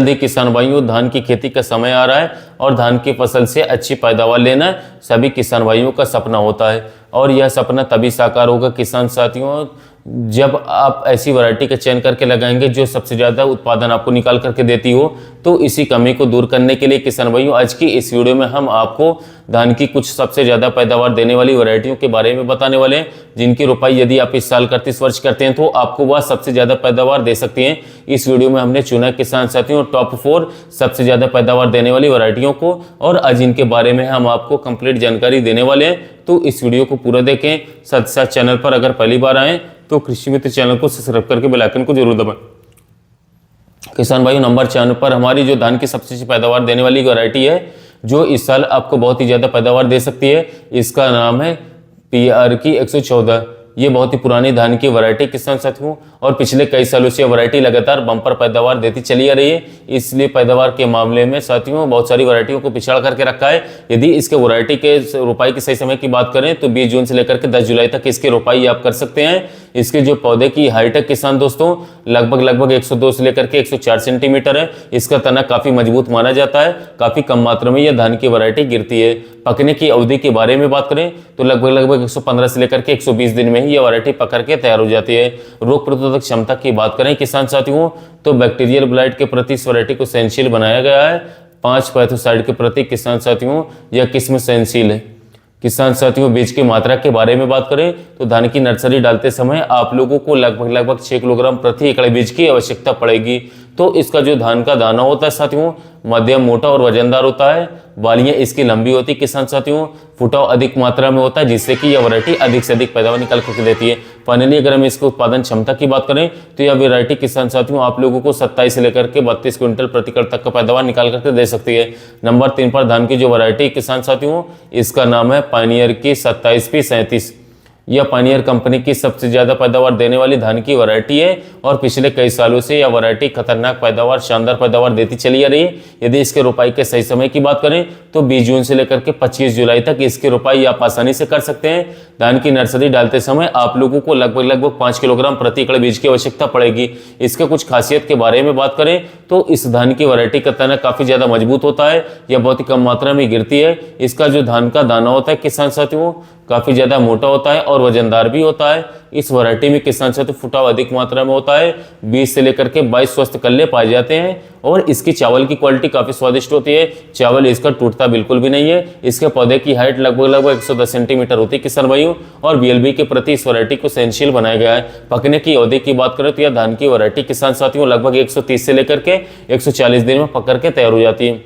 जल्द ही किसान भाइयों धान की खेती का समय आ रहा है और धान की फसल से अच्छी पैदावार लेना सभी किसान भाइयों का सपना होता है और यह सपना तभी साकार होगा किसान साथियों जब आप ऐसी वैरायटी का चयन करके लगाएंगे जो सबसे ज़्यादा उत्पादन आपको निकाल करके देती हो। तो इसी कमी को दूर करने के लिए किसान भाइयों आज की इस वीडियो में हम आपको धान की कुछ सबसे ज़्यादा पैदावार देने वाली वैरायटियों के बारे में बताने वाले हैं जिनकी रोपाई यदि आप इस साल 31 वर्ष करते हैं तो आपको वह सबसे ज़्यादा पैदावार दे सकती हैं। इस वीडियो में हमने चुना किसान साथियों टॉप 4 सबसे ज़्यादा पैदावार देने वाली वैरायटियों को और आज इनके बारे में हम आपको कंप्लीट जानकारी देने वाले हैं। तो इस वीडियो को पूरा देखें। साथ साथ चैनल पर अगर पहली बार आएँ तो कृषि मित्र चैनल को सब्सक्राइब करके बेल आइकन को जरूर दबाएं। किसान भाइयों नंबर चैनल पर हमारी जो धान की सबसे अच्छी पैदावार देने वाली वैरायटी है जो इस साल आपको बहुत ही ज़्यादा पैदावार दे सकती है, इसका नाम है PR की 114। ये बहुत ही पुरानी धान की वैरायटी किसान साथियों और पिछले कई सालों से वैरायटी लगातार बम्पर पैदावार देती चली आ रही है। इसलिए पैदावार के मामले में साथियों बहुत सारी वैरायटियों को पिछाड़ करके रखा है। यदि इसके वैरायटी के रोपाई के सही समय की बात करें तो 20 जून से लेकर के 10 जुलाई तक इसकी रोपाई आप कर सकते हैं। इसके जो पौधे की हाइट है किसान दोस्तों लगभग 102 से लेकर के 104 सेंटीमीटर है। इसका तना काफ़ी मजबूत माना जाता है। काफ़ी कम मात्रा में यह धान की वैरायटी गिरती है। पकने की अवधि के बारे में बात करें तो लगभग 115 से लेकर के 120 दिन में ही यह वैरायटी पकड़ के तैयार हो जाती है। रोग प्रतिरोधक क्षमता की बात करें किसान साथियों तो बैक्टीरियल ब्लाइट के प्रति इस वैरायटी को सहनशील बनाया गया है। 5 पैथोसाइड के प्रति किसान साथियों यह किस्म सहनशील है। किसान साथियों बीज की मात्रा के बारे में बात करें तो धान की नर्सरी डालते समय आप लोगों को लगभग 6 किलोग्राम प्रति एकड़ बीज की आवश्यकता पड़ेगी। तो इसका जो धान का दाना होता है साथियों मध्यम मोटा और वजनदार होता है। बालियां इसकी लंबी होती है किसान साथियों। फुटाव अधिक मात्रा में होता है जिससे कि यह वैरायटी अधिक से अधिक पैदावार निकाल करके देती है। फाइनली अगर हम इसके उत्पादन क्षमता की बात करें तो यह वैरायटी किसान साथियों आप लोगों को 27 से लेकर के 32 क्विंटल प्रति एकड़ तक का पैदावार निकाल करके दे सकती है। नंबर 3 पर धान की जो वैरायटी किसान साथियों इसका नाम है पायनियर की 27P37। यह पायनियर कंपनी की सबसे ज़्यादा पैदावार देने वाली धान की वैरायटी है और पिछले कई सालों से यह वैरायटी खतरनाक पैदावार शानदार पैदावार देती चली आ रही है। यदि इसके रोपाई के सही समय की बात करें तो 20 जून से लेकर के 25 जुलाई तक इसकी रोपाई आप आसानी से कर सकते हैं। धान की नर्सरी डालते समय आप लोगों को लगभग 5 किलोग्राम प्रति एकड़ बीज की आवश्यकता पड़ेगी। इसके कुछ खासियत के बारे में बात करें तो इस धान की वैरायटी का तना काफ़ी ज़्यादा मजबूत होता है। यह बहुत ही कम मात्रा में गिरती है। इसका जो धान का दाना होता है किसान साथियों काफ़ी ज़्यादा मोटा होता है और वजनदार भी होता है। इस वैरायटी में किसान साथियों फुटाव अधिक मात्रा में होता है। 20 से लेकर के 22 स्वस्थ कल्ले पाए जाते हैं और इसकी चावल की क्वालिटी काफ़ी स्वादिष्ट होती है। चावल इसका टूटता बिल्कुल भी नहीं है। इसके पौधे की हाइट लगभग 110 सेंटीमीटर होती है किसान भाइयों और BLB के प्रति इस वैरायटी को सहनशील बनाया गया है। पकने की अवधि की बात करें तो यह धान की वैरायटी किसान साथियों लगभग 130 से लेकर के 140 दिन में पकड़ के तैयार हो जाती है।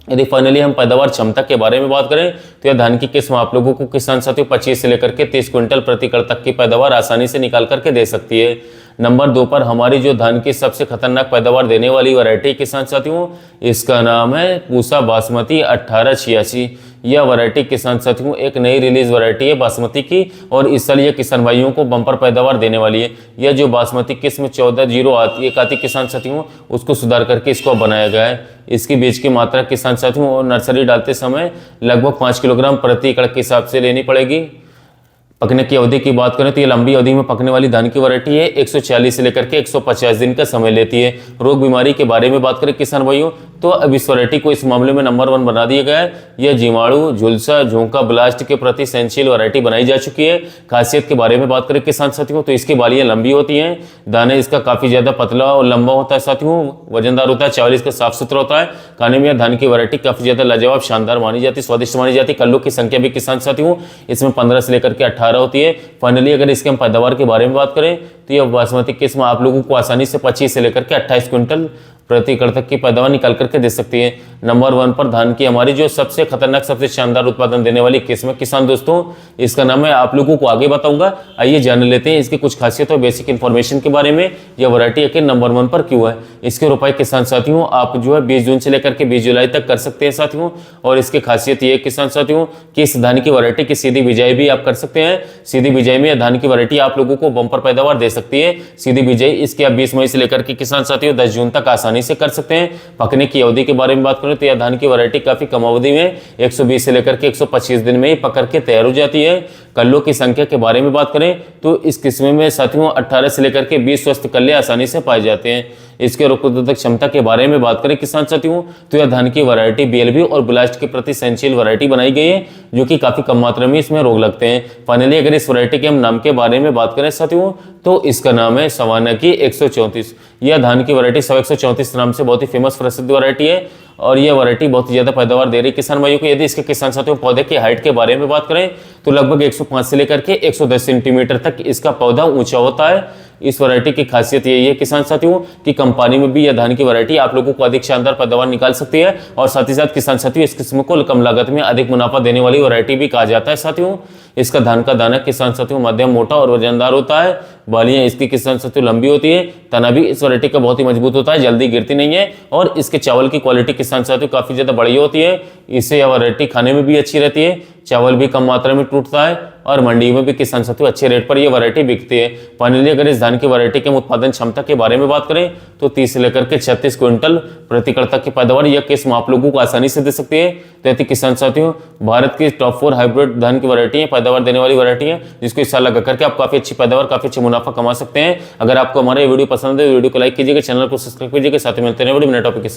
यदि फाइनली हम पैदावार क्षमता के बारे में बात करें तो यह धान की किस्म आप लोगों को किसान साथियों 25 से लेकर के 30 क्विंटल प्रति एकड़ तक की पैदावार आसानी से निकाल करके दे सकती है। नंबर 2 पर हमारी जो धान की सबसे खतरनाक पैदावार देने वाली वैरायटी किसान साथियों इसका नाम है पूसा बासमती 1886। यह वैरायटी किसान साथियों एक नई रिलीज वैरायटी है बासमती की और इस साल यह किसान भाइयों को बम्पर पैदावार देने वाली है। यह जो बासमती किस्म 1401 आती किसान साथियों उसको सुधार करके इसको बनाया गया है। इसकी बीज की मात्रा किसान साथियों और नर्सरी डालते समय लगभग 5 किलोग्राम प्रति एकड़ के हिसाब से लेनी पड़ेगी। पकने की अवधि की बात करें तो ये लंबी अवधि में पकने वाली धान की वैरायटी है। 140 से लेकर के 150 दिन का समय लेती है। रोग बीमारी के बारे में बात करें किसान भाइयों तो अब इस वैरायटी को इस मामले में नंबर 1 बना दिया गया है। यह जीवाणु झुलसा झोंका ब्लास्ट के प्रति सहनशील वैरायटी बनाई जा चुकी है। खासियत के बारे में बात करें किसान साथियों तो इसकी बालियां लंबी होती हैं। दाने इसका काफ़ी ज़्यादा पतला और लंबा होता है साथियों। वजनदार होता है। चावल इसका साफ सुथरा होता है। खाने में यह धान की वैरायटी काफ़ी ज़्यादा लाजवाब शानदार मानी जाती है, स्वादिष्ट मानी जाती है। कल्लों की संख्या भी किसान साथियों इसमें 15 से लेकर के 18 होती है। फाइनली अगर इसके हम पैदावार के बारे में बात करें तो यह बासमती किस्म आप लोगों को आसानी से 25 से लेकर के 28 क्विंटल प्रति एकड़ तक की पैदावार निकाल करके दे सकती है। नंबर 1 पर धान की हमारी जो सबसे खतरनाक सबसे शानदार उत्पादन देने वाली किस्म किसान दोस्तों इसका नाम है आप लोगों को आगे बताऊंगा। आइए जान लेते हैं इसकी कुछ खासियत और बेसिक इन्फॉर्मेशन के बारे में। यह वैरायटी आखिर नंबर 1 पर क्यों है। इसके रोपाई किसान साथियों आप जो है 20 जून से लेकर के 20 जुलाई तक कर सकते हैं साथियों। और इसकी खासियत ये किसान साथियों कि इस धान की वैरायटी की सीधी बिजाई भी आप कर सकते हैं। सीधी बिजाई में धान की वैरायटी आप लोगों को बम्पर पैदावार दे सकती है। सीधी बिजाई इसकी आप 20 मई से लेकर के किसान साथियों 10 जून तक आसानी आसानी से कर सकते हैं। पकने की अवधि के बारे में बात करें तो यह धान की वैरायटी काफी कम अवधि में 120 से लेकर के 125 दिन में ही पकड़ के तैयार हो जाती है। कल्लों की संख्या के बारे में बात करें तो इस किस्म में साथियों 18 से लेकर के 20 स्वस्थ कल्ले आसानी से पाए जाते हैं। इसके रोग प्रतिरोधक क्षमता के बारे में बात करें किसान साथियों तो यह धान की वैरायटी बीएलबी और ब्लास्ट के प्रति सहनशील वैरायटी बनाई गई है, जो कि काफी कम मात्रा में इसमें रोग लगते हैं। फाइनली अगर इस वैरायटी के हम नाम के बारे में बात करें साथियों तो इसका नाम है सवाना की 134। यह धान की वैरायटी 134 नाम से बहुत ही फेमस प्रसिद्ध वैरायटी है और यह वैरायटी बहुत ही ज्यादा पैदावार दे रही है किसान भाइयों को। यदि इसके किसान साथियों पौधे की हाइट के बारे में बात करें तो लगभग 105 से लेकर के 110 सेंटीमीटर तक इसका पौधा ऊंचा होता है। इस वैरायटी की खासियत यही है किसान साथियों कि कम पानी में भी यह धान की वैरायटी आप लोगों को अधिक शानदार पैदावार निकाल सकती है और साथ ही साथ किसान साथियों इस किस्म को कम लागत में अधिक मुनाफा देने वाली वैरायटी भी कहा जाता है। साथियों इसका धान का दाना किसान साथियों मध्यम मोटा और वजनदार होता है। बालियां इसकी किसान साथियों लंबी होती है। तना भी इस वैरायटी का बहुत ही मजबूत होता है, जल्दी गिरती नहीं है और इसके चावल की क्वालिटी किसान साथियों काफी ज्यादा बढ़िया होती है। इससे यह वैरायटी खाने में भी अच्छी रहती है, चावल भी कम मात्रा में टूटता है और मंडी में भी किसान साथियों अच्छे रेट पर यह वैरायटी बिकती है। फाइनली अगर इस धान की वैरायटी के उत्पादन क्षमता के बारे में बात करें तो 30 से लेकर के 36 क्विंटल प्रति कट्ठा की पैदावार यह किस्म आप लोगों को आसानी से दे सकती है। तो यदि किसान साथियों भारत की टॉप 4 हाइब्रिड धान की वैरायटी है, पैदावार देने वाली वैरायटी है, जिसको इस साल लगा करके आप काफी अच्छी पैदावार काफी अच्छी मुनाफा कमा सकते हैं। अगर आपको हमारा ये वीडियो पसंद है वीडियो को लाइक कीजिएगा, चैनल को सब्सक्राइब कीजिएगा, साथ ही मिलते हैं बड़ी नए टॉपिक के साथ।